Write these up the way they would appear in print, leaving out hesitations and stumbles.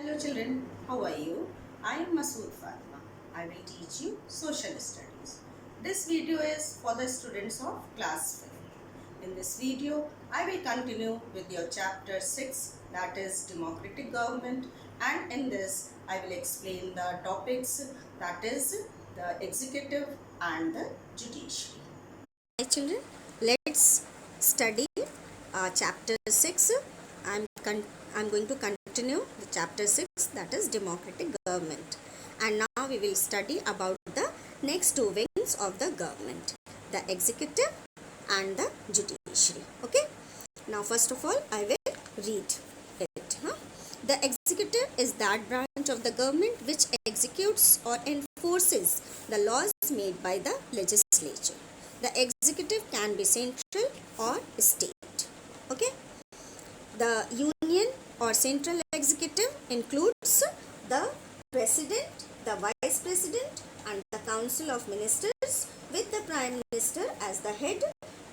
Hello children, how are you? I am Masood Fatima. I will teach you social studies. This video is for the students of class 5th. In this video, I will continue with your chapter 6, that is democratic government, and in this I will explain the topics, that is the executive and the judiciary. Hi children, let's study chapter 6. I'm, I'm going to continue the chapter 6, that is democratic government. And now we will study about the next two wings of the government, the executive and the judiciary. Okay. Now first of all, I will read it. The executive is that branch of the government which executes or enforces the laws made by the legislature. The executive can be central or state. Okay. The union or central executive includes the president, the vice president and the council of ministers with the prime minister as the head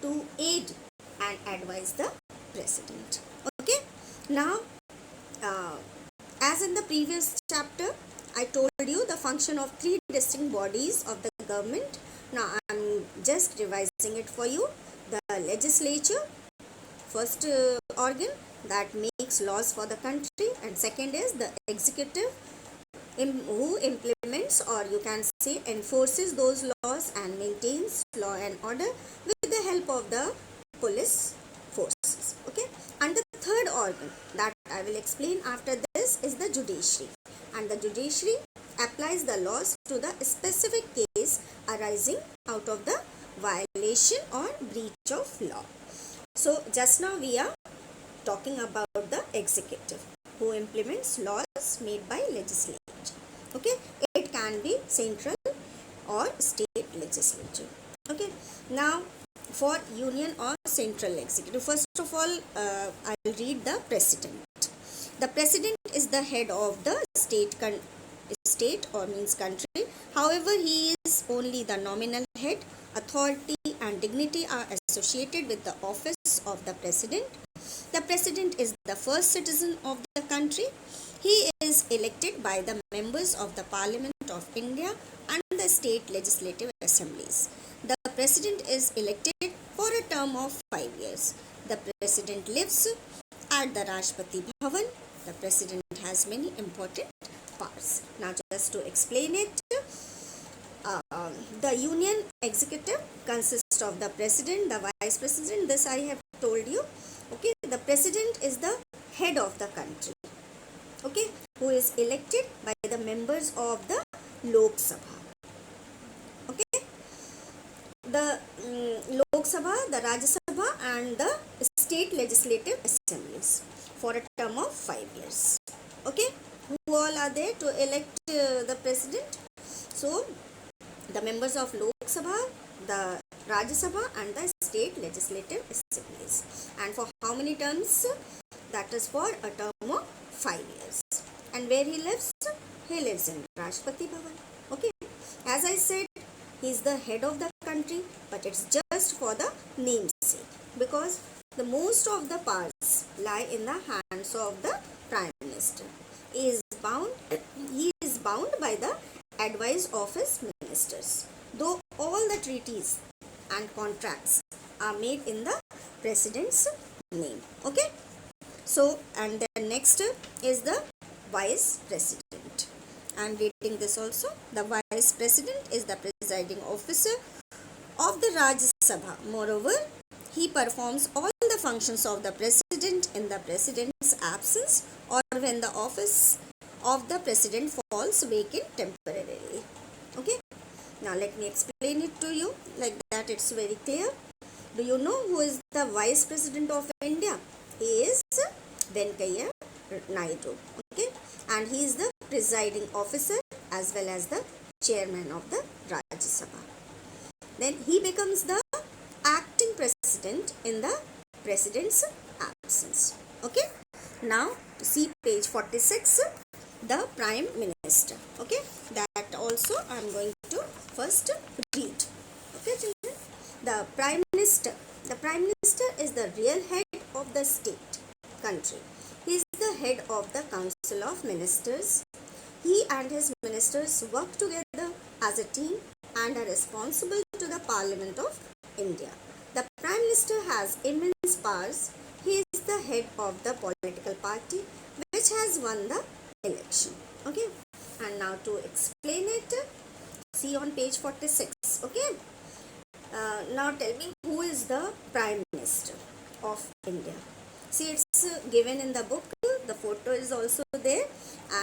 to aid and advise the president. Okay. Now, as in the previous chapter, I told you the function of three distinct bodies of the government. Now, I am just revising it for you. The legislature, first organ that makes laws for the country, and second is the executive who implements, or you can say enforces those laws and maintains law and order with the help of the police forces. Okay, and the third organ that I will explain after this is the judiciary, and the judiciary applies the laws to the specific case arising out of the violation or breach of law. So just now we are talking about the executive who implements laws made by legislature. Okay, it can be central or state legislature. Okay, now for union or central executive, first of all, I will read the president. The president is the head of the state or means country. However, he is only the nominal head. Authority and dignity are associated with the office of the president. The president is the first citizen of the country. He is elected by the members of the Parliament of India and the state legislative assemblies. The president is elected for a term of 5 years. The president lives at the Rashtrapati Bhavan. The president has many important powers. Now just to explain it, the union executive consists of the president, the vice president, this I have told you. Okay, the president is the head of the country, okay, who is elected by the members of the Lok Sabha. Okay, the Lok Sabha, the Rajya Sabha and the state legislative assemblies for a term of 5 years. Okay, who all are there to elect the president? So the members of Lok Sabha, the Rajya Sabha and the state legislative assemblies. And for how many terms? That is for a term of 5 years. And where he lives? He lives in Rashtrapati Bhavan. Okay. As I said, he is the head of the country, but it's just for the namesake, because the most of the powers lie in the hands of the Prime Minister. He is bound by the advice of his ministers, though all the treaties and contracts are made in the president's name. Okay, so and then next is the vice president. I am reading this also. The vice president is the presiding officer of the Rajya Sabha. Moreover, he performs all the functions of the president in the president's absence or when the office of the president falls vacant temporarily. Okay, now let me explain it to you like that it's very clear. Do you know who is the vice president of India? He is Venkaiah Naidu. Okay, and he is the presiding officer as well as the chairman of the Rajya Sabha. Then he becomes the acting president in the president's absence. Okay, now see page 46, the prime minister. Okay, that also I am going to first read. Okay children, the prime minister is the real head of the state country. He is the head of the Council of Ministers. He and his ministers work together as a team and are responsible to the Parliament of India. The Prime Minister has immense powers. He is the head of the political party which has won the election. Okay, and now to explain it, see on page 46. Okay, now tell me, who is the Prime Minister of India? See, it's given in the book, the photo is also there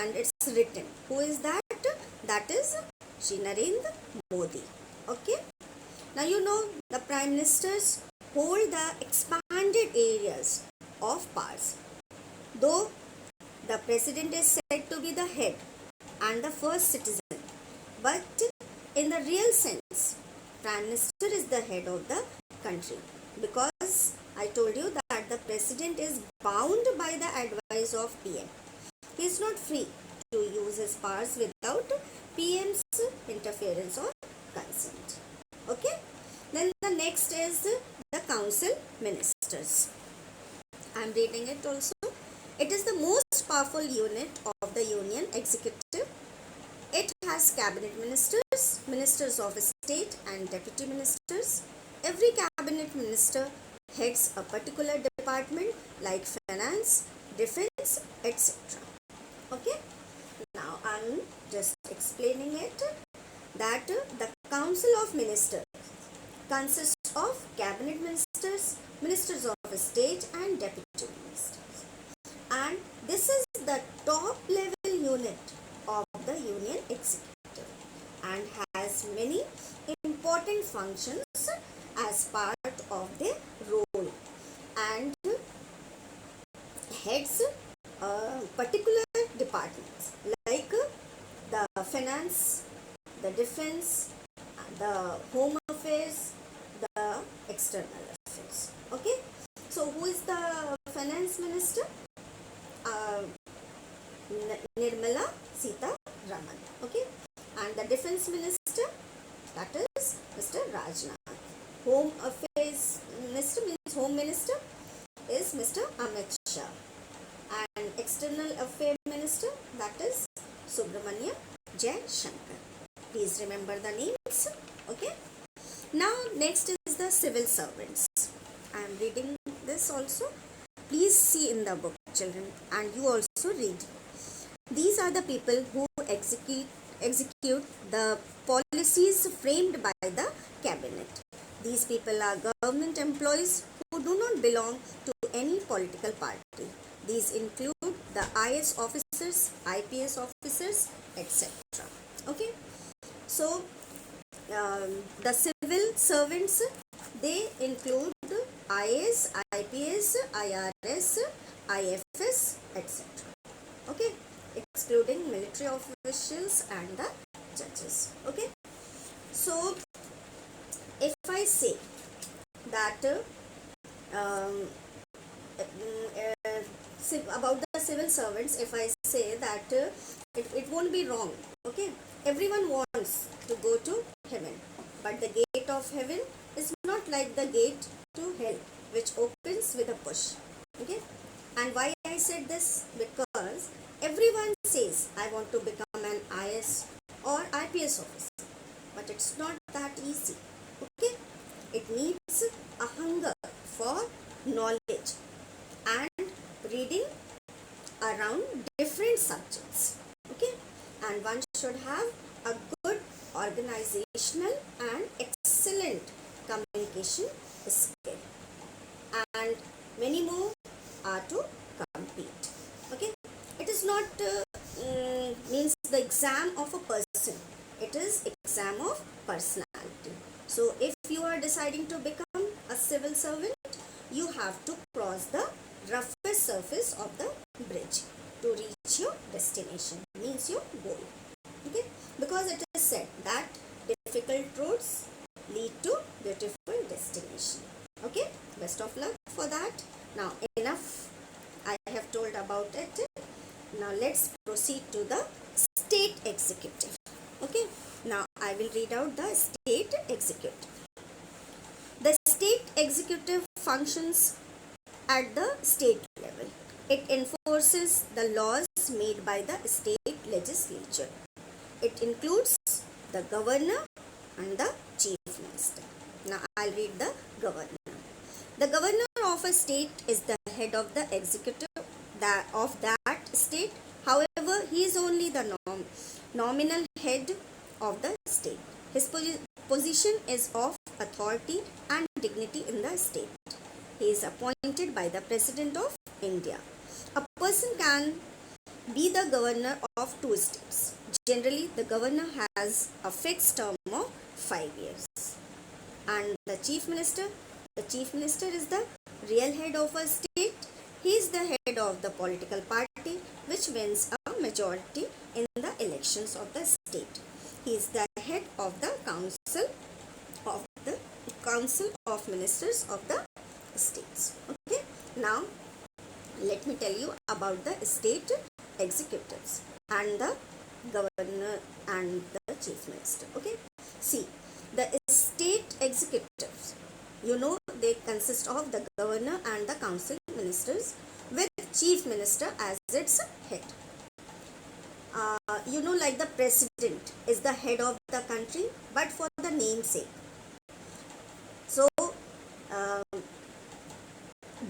and it's written. Who is that? That is Shri Narendra Modi. Okay, now you know the Prime Ministers hold the expanded areas of powers. Though the President is said to be the head and the first citizen, but in the real sense, Prime Minister is the head of the country, because I told you that the President is bound by the advice of PM. He is not free to use his powers without PM's interference or consent. Okay, then the next is the Council Ministers. I am reading it also. It is the most powerful unit of the Union Executive. It has cabinet ministers, ministers of state and deputy ministers. Every cabinet minister heads a particular department like finance, defense, etc. Okay, now I am just explaining it, that the Council of Ministers consists of cabinet ministers, ministers of state and deputy ministers. And this is the top level unit of the Union Executive and has many important functions as part of their role, and heads particular departments like the finance, the defense, the home affairs, the external affairs. Okay, so who is the finance minister? Nirmala Sita Raman. Okay, and the defense minister, that is Mr. Rajnath. Home affairs minister, means home minister, is Mr. Amit Shah, and external affairs minister, that is Subramaniam Jai Shankar. Please remember the names. Okay, now next is the civil servants. I am reading this also. Please see in the book, children, and you also read. These are the people who execute the policies framed by the cabinet. These people are government employees who do not belong to any political party. These include the IS officers, IPS officers, etc. Okay, so the civil servants, they include IS, IPS, IRS, IFS, etc. Okay, excluding military officials and the judges. Okay, so if I say that about the civil servants, if I say that it won't be wrong. Okay, everyone wants to go to heaven, but the gate of heaven is not like the gate to hell, which opens with a push. Okay, and why I said this? Because everyone says I want to become an IS or IPS officer, but it's not that easy. Okay, it needs a hunger for knowledge and reading around different subjects. Okay, and one should have a good organizational and excellent communication skill, and many more are to compete. Okay, it is not means the exam of a person, it is exam of personality. So if you are deciding to become a civil servant, you have to cross the roughest surface of the bridge to reach your destination, means your goal. Okay, because it is said that difficult roads lead to beautiful destination. Okay, best of luck for that. Now enough I have told about it. Now let's proceed to the state executive. Okay, now I will read out the state executive. The state executive functions at the state level. It enforces the laws made by the state legislature. It includes the governor and the chief minister. Now I'll read the governor. The governor of a state is the head of the executive of that state. However, he is only the nominal head of the state. His position is of authority and dignity in the state. He is appointed by the President of India. A person can be the governor of two states. Generally, the governor has a fixed term of 5 years. And the chief minister is the real head of a state. He is the head of the political party which wins a majority in the elections of the state. He is the head of the council of ministers of the states. Okay. Now let me tell you about the state executives and the governor and the chief minister. Okay. See, the state executives, they consist of the governor and the council ministers with chief minister as its head. Like the president is the head of the country, but for the namesake. So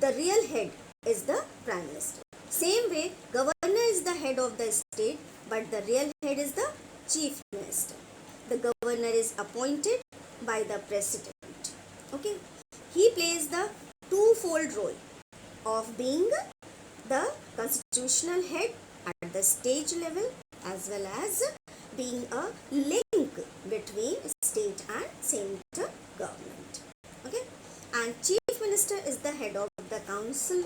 the real head is the prime minister. Same way, governor is the head of the state, but the real head is the chief minister. The governor is appointed by the president. Okay, he plays the twofold role of being the constitutional head at the state level as well as being a link between state and central government. Okay, and chief minister is the head of the council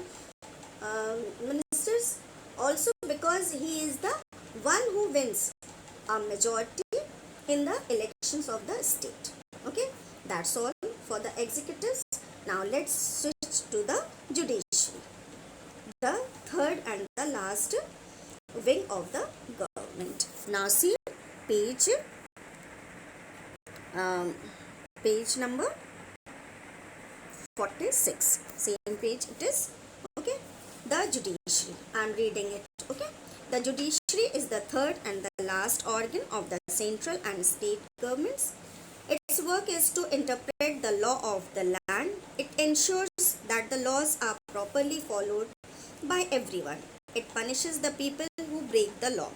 ministers, also because he is the one who wins a majority in the elections of the state. Okay, that's all for the executives. Now let's switch to the judiciary, the third and the last wing of the government. Now see page number 46, same page it is. Okay, the judiciary, I am reading it. Okay, the judiciary is the third and the last organ of the central and state governments. Its work is to interpret the law of the land. It ensures that the laws are properly followed by everyone. It punishes the people who break the law.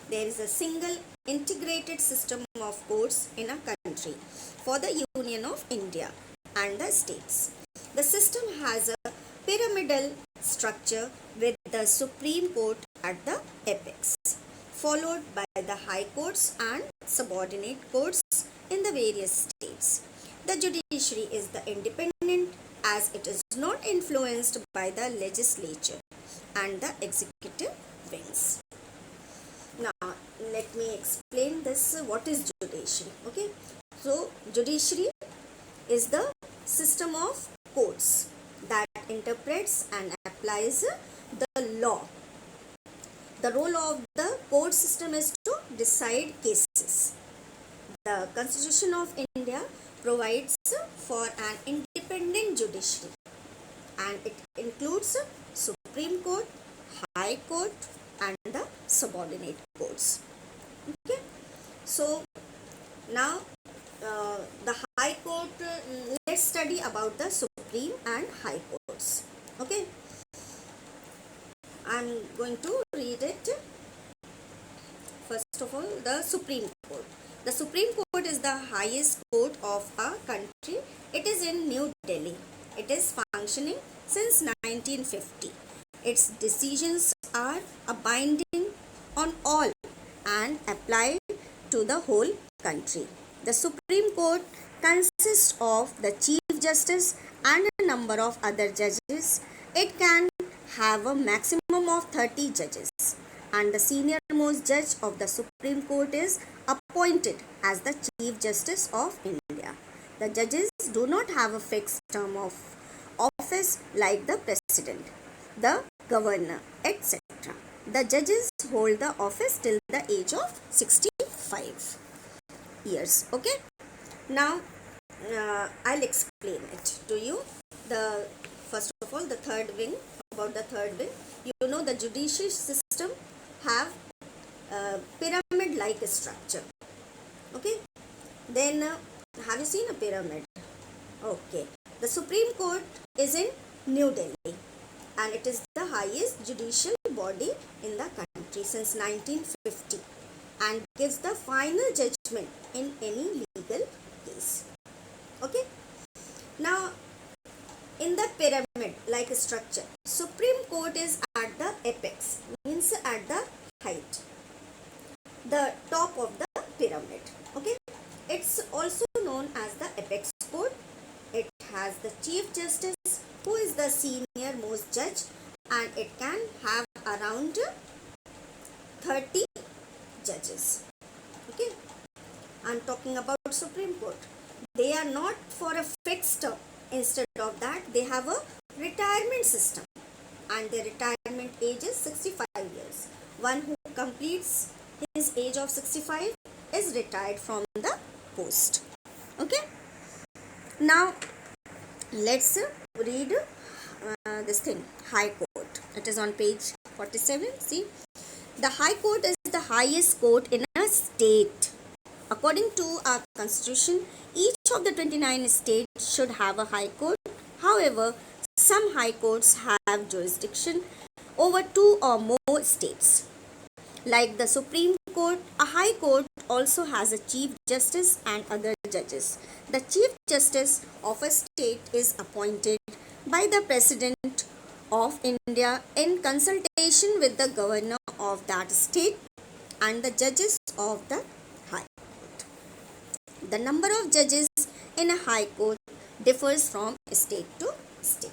There is a single integrated system of courts in a country for the Union of India and the states. The system has a pyramidal structure with the Supreme Court at the apex, followed by the high courts and subordinate courts in the various states. The judiciary is the independent as it is not influenced by the legislature and the executive wings. Now let me explain this. What is judiciary? Okay, so judiciary is the system of courts that interprets and applies the law. The role of the court system is to decide cases. The Constitution of India provides for an independent judiciary, and it includes Supreme Court, High Court and the subordinate courts. Okay, so now the High Court, let's study about the Supreme and High Courts. Okay, I'm going to read it. First of all, the Supreme Court. The Supreme Court is the highest court of a country. It is in New Delhi. It is functioning since 1950. Its decisions are binding on all and apply to the whole country. The Supreme Court consists of the Chief Justice and a number of other judges. It can have a maximum of 30 judges, and the senior most judge of the Supreme Court is appointed as the Chief Justice of India. The judges do not have a fixed term of office like the President, the Governor, etc. The judges hold the office till the age of 65 years. Okay. Now I'll explain it to you. First of all, the third wing, about the third wing. You know the judicial system have pyramid-like structure. Okay. Then have you seen a pyramid? Okay. The Supreme Court is in New Delhi and it is the highest judicial body in the country since 1950 and gives the final judgment in any legal case. Okay. Now, in the pyramid like structure, Supreme Court is at the apex, means at the height, the top of the pyramid. Okay. It's also known as the apex court. It has the Chief Justice who is the senior most judge and it can have around 30 judges. Okay. I'm talking about Supreme Court. They are not for a fixed term. Instead of that, they have a retirement system and their retirement age is 65 years. One who completes his age of 65 is retired from the post. Okay. Now, let's read this thing, High Court. It is on page 47. See, the High Court is the highest court in a state. According to our constitution, each of the 29 states should have a high court. However, some high courts have jurisdiction over 2 or more states. Like the Supreme Court, a high court also has a chief justice and other judges. The chief justice of a state is appointed by the President of India in consultation with the governor of that state and the judges of the high court. The number of judges in a high court differs from state to state.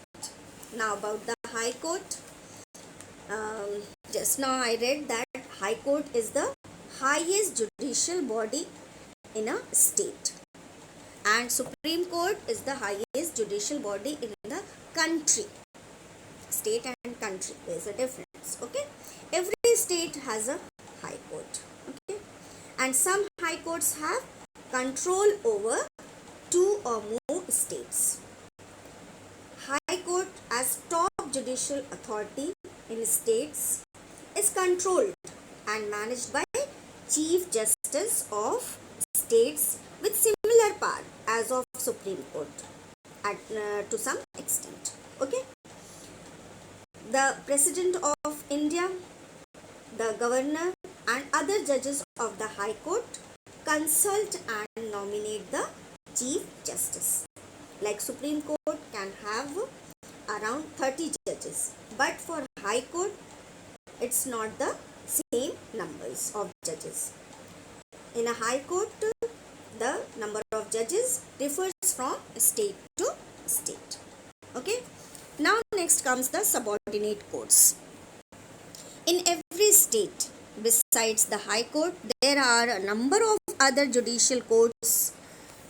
Now about the high court. Just now I read that high court is the highest judicial body in a state and Supreme Court is the highest judicial body in the country. State and country, there is a difference. Okay, every state has a high court. Okay, and some high courts have control over 2 or more states. High court as top judicial authority in states is controlled and managed by Chief Justice of states with similar power as of Supreme Court to some extent. Okay. The President of India, the Governor and other judges of the High Court consult and nominate the Chief Justice. Like Supreme Court can have around 30 judges, but for High Court it's not the same numbers of judges. In a High Court, the number of judges differs from state to state. Okay. Now next comes the subordinate courts. In every state, besides the High Court, there are a number of other judicial courts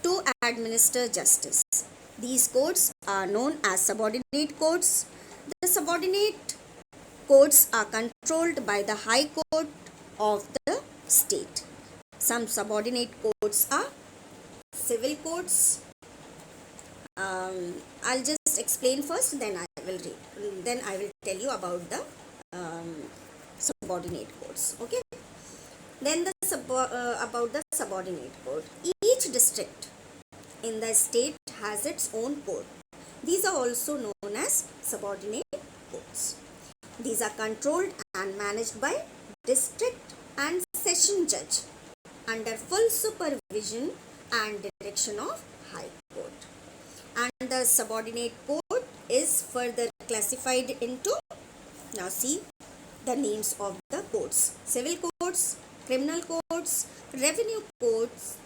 to administer justice. These courts are known as subordinate courts. The subordinate courts are controlled by the High Court of the state. Some subordinate courts are civil courts. I'll just explain first, then I will read. Then I will tell you about the subordinate courts. Okay. Then about the subordinate court. Each district in the state has its own court. These are also known as subordinate courts. These are controlled and managed by district and session judge under full supervision and direction of High Court. And the subordinate court is further classified into, now see the names of the courts: civil courts, criminal courts, revenue courts,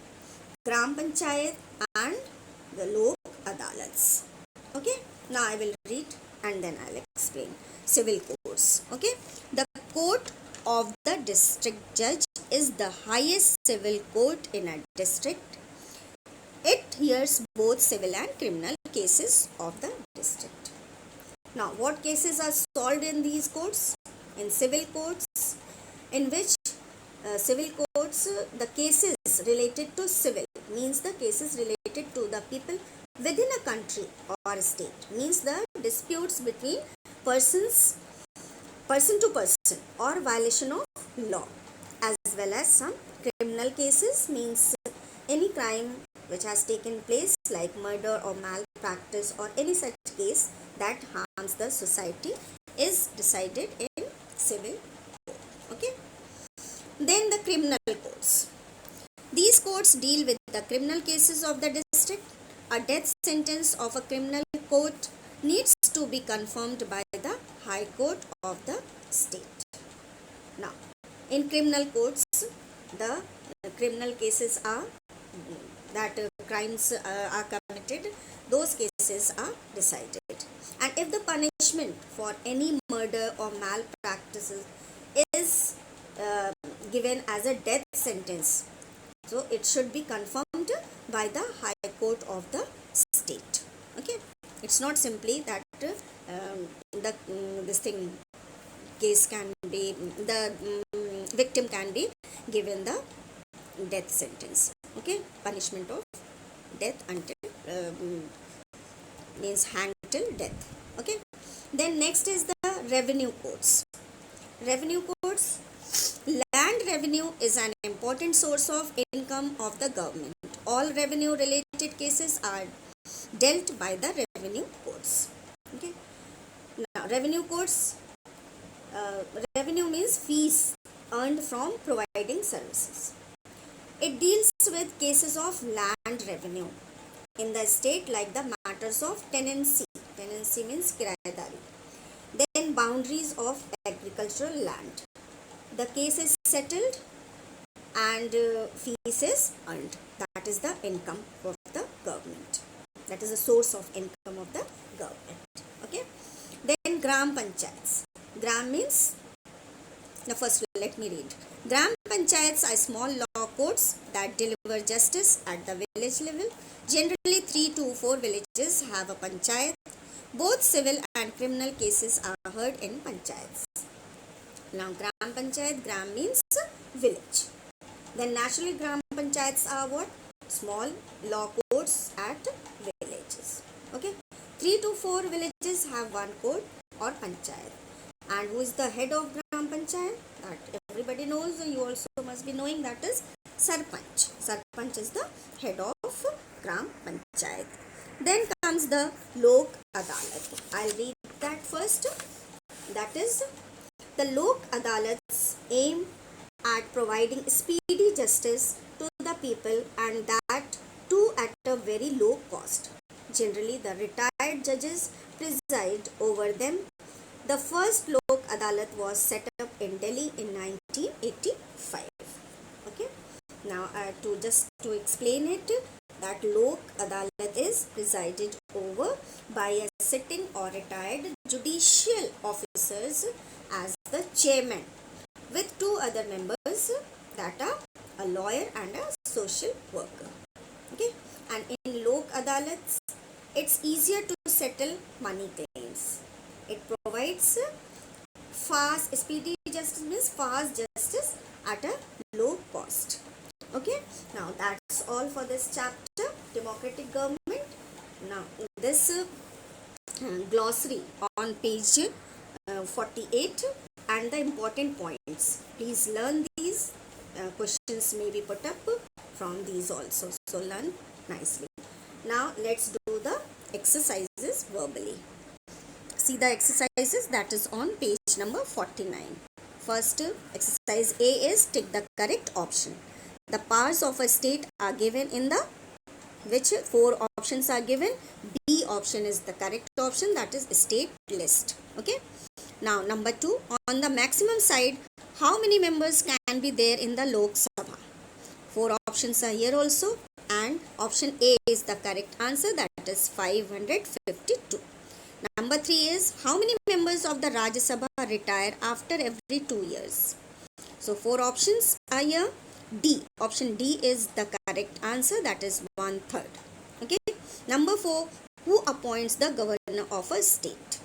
Gram Panchayat and the Lok Adalats. Okay, now I will read and then I will explain. Civil courts. Okay, the court of the district judge is the highest civil court in a district. It hears both civil and criminal cases of the district. Now, what cases are solved in these courts? In civil courts, in which civil courts, the cases related to civil means the cases related to the people within a country or a state, means the disputes between persons person to person or violation of law, as well as some criminal cases, means any crime which has taken place like murder or malpractice or any such case that harms the society is decided in civil court. Okay. Then the criminal courts. These courts deal with the criminal cases of the district. A death sentence of a criminal court needs to be confirmed by the High Court of the state. Now, in criminal courts, the criminal cases are that crimes are committed, those cases are decided. And if the punishment for any murder or malpractices is given as a death sentence, so it should be confirmed by the High Court of the state. Okay, it's not simply that this thing case can be the victim can be given the death sentence. Okay, punishment of death until means hanged till death. Okay, then next is the revenue courts. Revenue courts. Land revenue is an important source of income of the government. All revenue related cases are dealt by the revenue courts. Okay. Now, revenue courts, revenue means fees earned from providing services. It deals with cases of land revenue in the state, like the matters of tenancy. Tenancy means kirayadari. Then boundaries of agricultural land. The case is settled and fees is earned. That is the income of the government. That is the source of income of the government. Okay. Then Gram Panchayats. Gram means, now first let me read. Gram Panchayats are small law courts that deliver justice at the village level. Generally 3 to 4 villages have a panchayat. Both civil and criminal cases are heard in panchayats. Now Gram Panchayat, Gram means village. Then naturally Gram Panchayats are what? Small law courts at villages. Okay. 3 to 4 villages have one court or panchayat. And who is the head of Gram Panchayat? That everybody knows, you also must be knowing, that is Sarpanch. Sarpanch is the head of Gram Panchayat. Then comes the Lok Adalat. I'll read that first. That is, the Lok Adalats aim at providing speedy justice to the people, and that too at a very low cost. Generally, the retired judges preside over them. The first Lok Adalat was set up in Delhi in 1985. Okay. Now, to explain it, that Lok Adalat is presided over by a sitting or retired judicial officers as the chairman, with 2 other members, that are a lawyer and a social worker. Okay. And in Lok Adalats, it's easier to settle money claims. It provides fast, speedy justice means fast justice at a low cost. Okay. Now that's all for this chapter, democratic government. Now this glossary on page 48 and the important points. Please learn these. Questions may be put up from these also. So learn nicely. Now let's do the exercises verbally. See the exercises that is on page number 49. First exercise A is tick the correct option. The powers of a state are given in the which 4 options are given. B option is the correct option, that is state list. Okay. Now number 2, on the maximum side, how many members can be there in the Lok Sabha? 4 options are here also, and option A is the correct answer, that is 552. Number 3 is, how many members of the Rajya Sabha retire after every 2 years? So 4 options are here. D, option D is the correct answer, that is 1/3. Okay. Number 4, who appoints the governor of a state?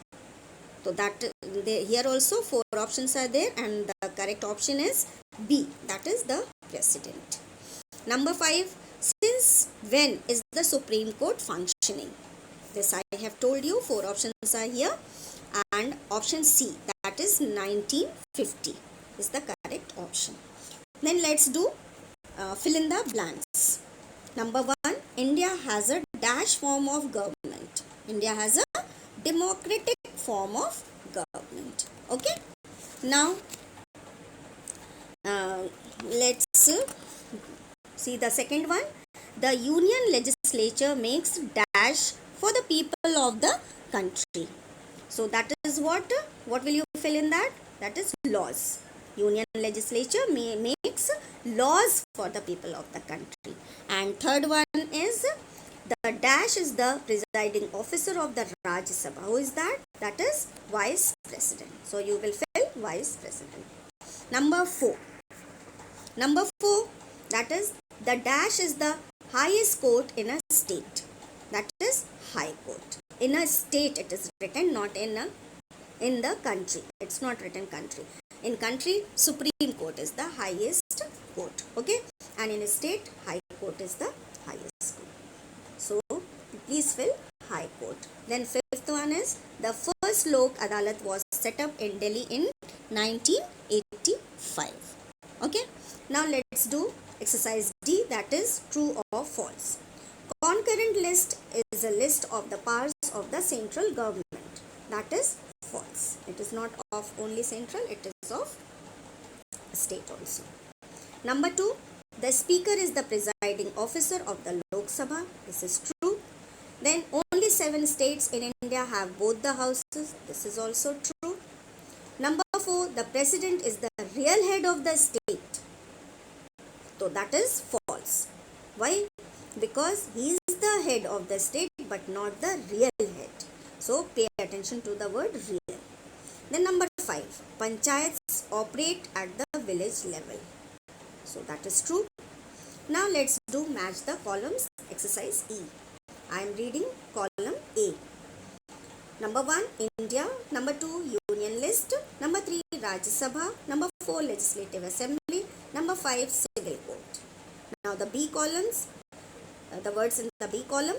So that here also 4 options are there, and the correct option is B, that is the president. Number 5, since when is the Supreme Court functioning? This I have told you, 4 options are here, and option C, that is 1950 is the correct option. Then let's do fill in the blanks. Number 1, India has a dash form of government. India has a democratic form of government. Okay. Now let's see the second one. The union legislature makes dash for the people of the country. So that is what will you fill in that? That is laws. Union legislature makes laws for the people of the country. And third one is the dash is the presiding officer of the Rajya Sabha. Who is that? That is vice president. So you will fill vice president. Number 4, that is the dash is the highest court in a state. That is high court. In a state it is written, not in the country. It's not written country. In country, Supreme Court is the highest court. Okay. And in a state, high court is the highest court. So please fill high court. Then fifth one is the first Lok Adalat was set up in Delhi in 1985. Okay. Now let's do exercise D, that is true or false. Concurrent list is a list of the powers of the central government. That is false. It is not of only central, it is of state also. Number 2, the speaker is the presiding officer of the Lok Sabha. This is true. Then only 7 states in India have both the houses. This is also true. Number 4, the president is the real head of the state. So that is false. Why? Because he is the head of the state but not the real head. So pay attention to the word real. Then number 5, panchayats operate at the village level. So that is true. Now let's do match the columns, exercise E. I am reading column A. Number 1, India. Number 2, Union List. Number 3, Rajya Sabha. Number 4, Legislative Assembly. Number 5, Civil Court. Now the B columns, the words in the B column: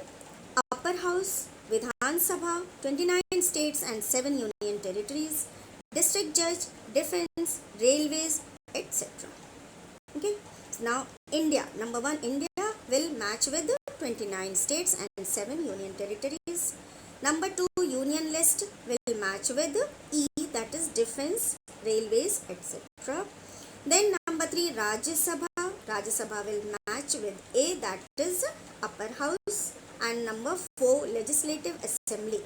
Upper House, Vidhan Sabha, 29 states and 7 union territories, District Judge, Defense, Railways, etc. Okay. So now India. Number 1, India will match with 29 states and 7 union territories. Number 2, Union List will match with E, that is Defense, Railways, etc. Then number 3, Rajya Sabha. Rajya Sabha will match with A, that is Upper House. And number 4, Legislative Assembly,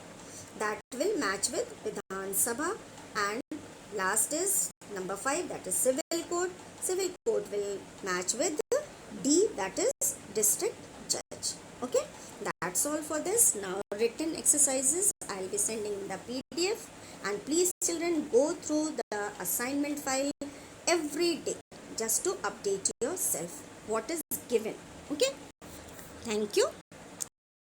that will match with Vidhan Sabha. And last is number 5, that is Civil Court. Civil Court will match with D, that is District Judge. Okay, that's all for this. Now written exercises I'll be sending in the PDF, and please children go through the assignment file every day just to update yourself what is given. Okay, thank you.